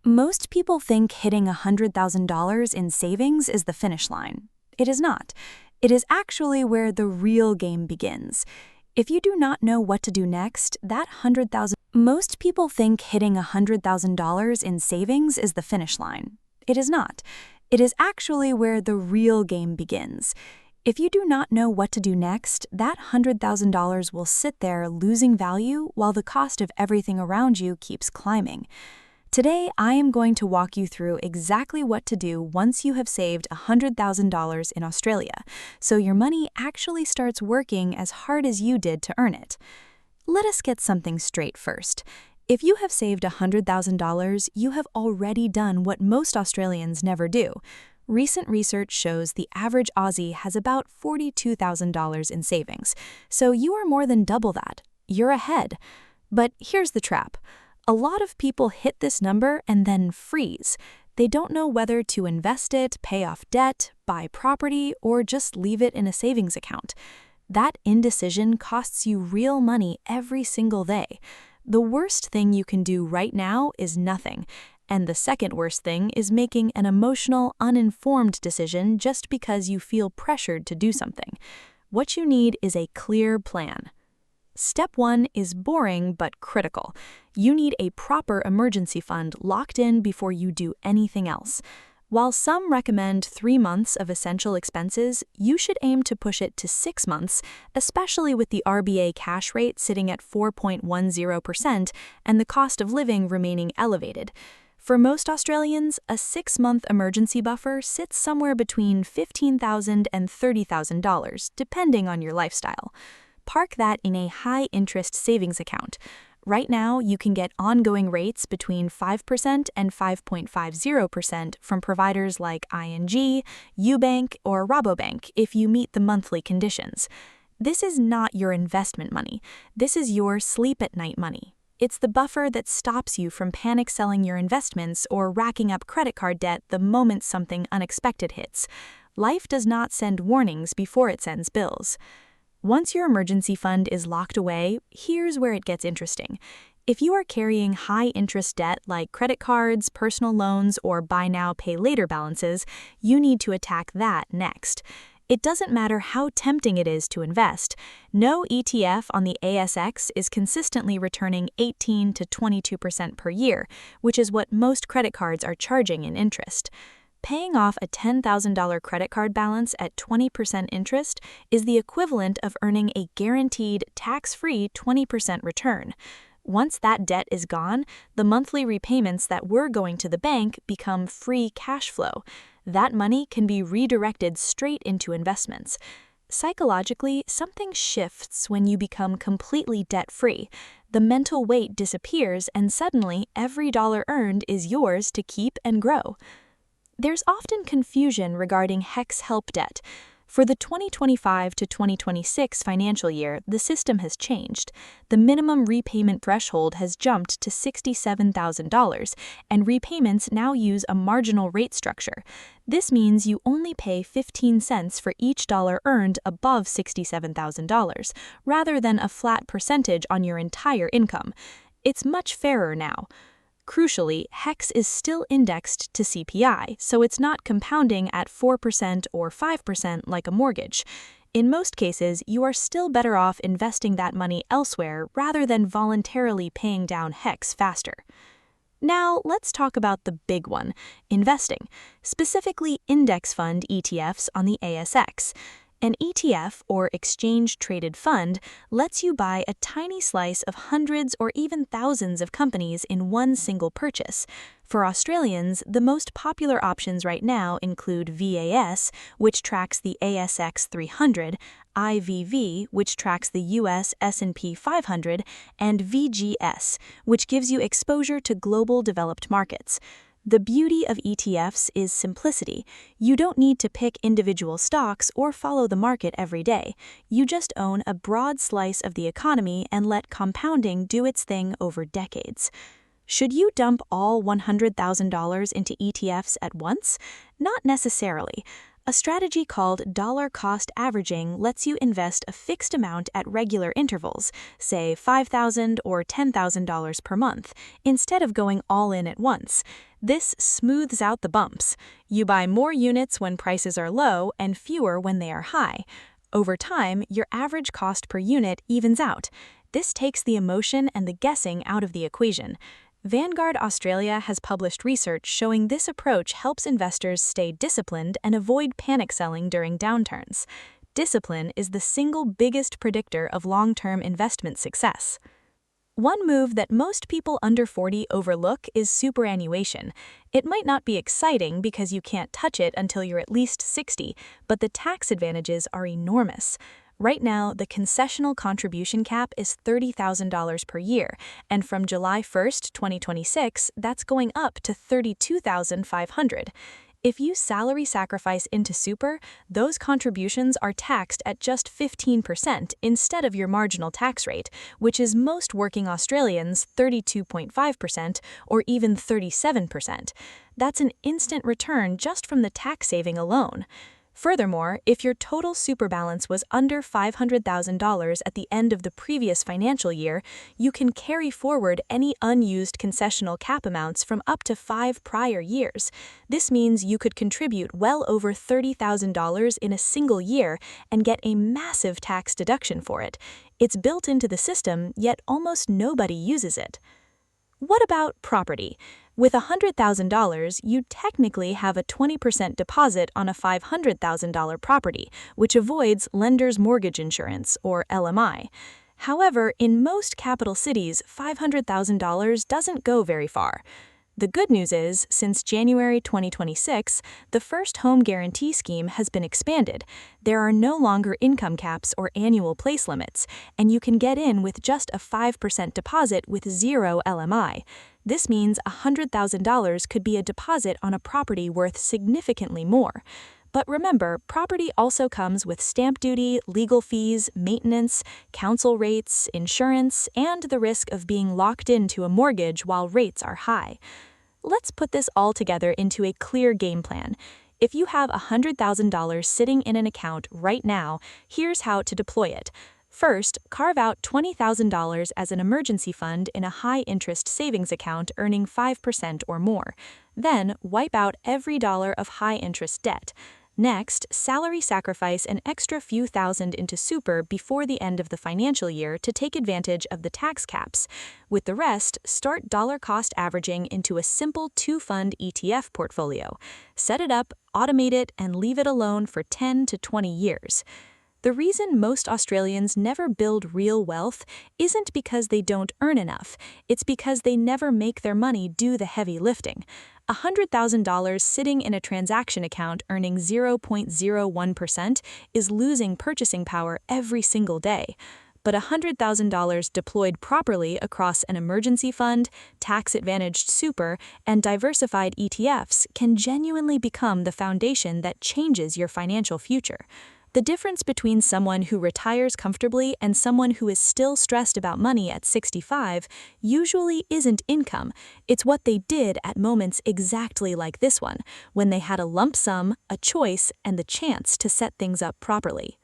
Most people think hitting $100,000 in savings is the finish line. It is not. It is actually where the real game begins. If you do not know what to do next, that Most people think hitting $100,000 in savings is the finish line. It is not. It is actually where the real game begins. If you do not know what to do next, that $100,000 will sit there losing value while the cost of everything around you keeps climbing. Today, I am going to walk you through exactly what to do once you have saved $100,000 in Australia, so your money actually starts working as hard as you did to earn it. Let us get something straight first. If you have saved $100,000, you have already done what most Australians never do. Recent research shows the average Aussie has about $42,000 in savings, so you are more than double that. You're ahead. But here's the trap. A lot of people hit this number and then freeze. They don't know whether to invest it, pay off debt, buy property, or just leave it in a savings account. That indecision costs you real money every single day. The worst thing you can do right now is nothing. And the second worst thing is making an emotional, uninformed decision just because you feel pressured to do something. What you need is a clear plan. Step 1 is boring but critical. You need a proper emergency fund locked in before you do anything else. While some recommend 3 months of essential expenses, you should aim to push it to 6 months, especially with the RBA cash rate sitting at 4.10% and the cost of living remaining elevated. For most Australians, a 6-month emergency buffer sits somewhere between $15,000 and $30,000, depending on your lifestyle. Park that in a high-interest savings account. Right now, you can get ongoing rates between 5% and 5.50% from providers like ING, UBank, or Rabobank if you meet the monthly conditions. This is not your investment money. This is your sleep-at-night money. It's the buffer that stops you from panic selling your investments or racking up credit card debt the moment something unexpected hits. Life does not send warnings before it sends bills. Once your emergency fund is locked away, here's where it gets interesting. If you are carrying high-interest debt like credit cards, personal loans, or buy now, pay later balances, you need to attack that next. It doesn't matter how tempting it is to invest. No ETF on the ASX is consistently returning 18 to 22% per year, which is what most credit cards are charging in interest. Paying off a $10,000 credit card balance at 20% interest is the equivalent of earning a guaranteed tax-free 20% return. Once that debt is gone, the monthly repayments that were going to the bank become free cash flow. That money can be redirected straight into investments. Psychologically, something shifts when you become completely debt-free. The mental weight disappears, and suddenly every dollar earned is yours to keep and grow. There's often confusion regarding HECS-HELP debt. For the 2025 to 2026 financial year, the system has changed. The minimum repayment threshold has jumped to $67,000, and repayments now use a marginal rate structure. This means you only pay 15 cents for each dollar earned above $67,000, rather than a flat percentage on your entire income. It's much fairer now. Crucially, HECS is still indexed to CPI, so it's not compounding at 4% or 5% like a mortgage. In most cases, you are still better off investing that money elsewhere rather than voluntarily paying down HECS faster. Now, let's talk about the big one, investing, specifically index fund ETFs on the ASX. An ETF, or exchange-traded fund, lets you buy a tiny slice of hundreds or even thousands of companies in one single purchase. For Australians, the most popular options right now include VAS, which tracks the ASX 300, IVV, which tracks the US S&P 500, and VGS, which gives you exposure to global developed markets. The beauty of ETFs is simplicity. You don't need to pick individual stocks or follow the market every day. You just own a broad slice of the economy and let compounding do its thing over decades. Should you dump all $100,000 into ETFs at once? Not necessarily. A strategy called dollar cost averaging lets you invest a fixed amount at regular intervals, say $5,000 or $10,000 per month, instead of going all in at once. This smooths out the bumps. You buy more units when prices are low and fewer when they are high. Over time, your average cost per unit evens out. This takes the emotion and the guessing out of the equation. Vanguard Australia has published research showing this approach helps investors stay disciplined and avoid panic selling during downturns. Discipline is the single biggest predictor of long-term investment success. One move that most people under 40 overlook is superannuation. It might not be exciting because you can't touch it until you're at least 60, but the tax advantages are enormous. Right now, the concessional contribution cap is $30,000 per year, and from July 1st, 2026, that's going up to $32,500. If you salary sacrifice into super, those contributions are taxed at just 15% instead of your marginal tax rate, which is most working Australians 32.5% or even 37%. That's an instant return just from the tax saving alone. Furthermore, if your total super balance was under $500,000 at the end of the previous financial year, you can carry forward any unused concessional cap amounts from up to 5 prior years. This means you could contribute well over $30,000 in a single year and get a massive tax deduction for it. It's built into the system, yet almost nobody uses it. What about property? With $100,000, you technically have a 20% deposit on a $500,000 property, which avoids lender's mortgage insurance, or LMI. However, in most capital cities, $500,000 doesn't go very far. The good news is, since January 2026, the First Home Guarantee Scheme has been expanded. There are no longer income caps or annual place limits, and you can get in with just a 5% deposit with zero LMI. This means $100,000 could be a deposit on a property worth significantly more. But remember, property also comes with stamp duty, legal fees, maintenance, council rates, insurance, and the risk of being locked into a mortgage while rates are high. Let's put this all together into a clear game plan. If you have $100,000 sitting in an account right now, here's how to deploy it. First, carve out $20,000 as an emergency fund in a high-interest savings account earning 5% or more. Then, wipe out every dollar of high-interest debt. Next, salary sacrifice an extra few thousand into super before the end of the financial year to take advantage of the tax caps. With the rest, start dollar cost averaging into a simple 2-fund ETF portfolio. Set it up, automate it, and leave it alone for 10 to 20 years. The reason most Australians never build real wealth isn't because they don't earn enough. It's because they never make their money do the heavy lifting. $100,000 sitting in a transaction account earning 0.01% is losing purchasing power every single day. But $100,000 deployed properly across an emergency fund, tax-advantaged super, and diversified ETFs can genuinely become the foundation that changes your financial future. The difference between someone who retires comfortably and someone who is still stressed about money at 65 usually isn't income. It's what they did at moments exactly like this one, when they had a lump sum, a choice, and the chance to set things up properly.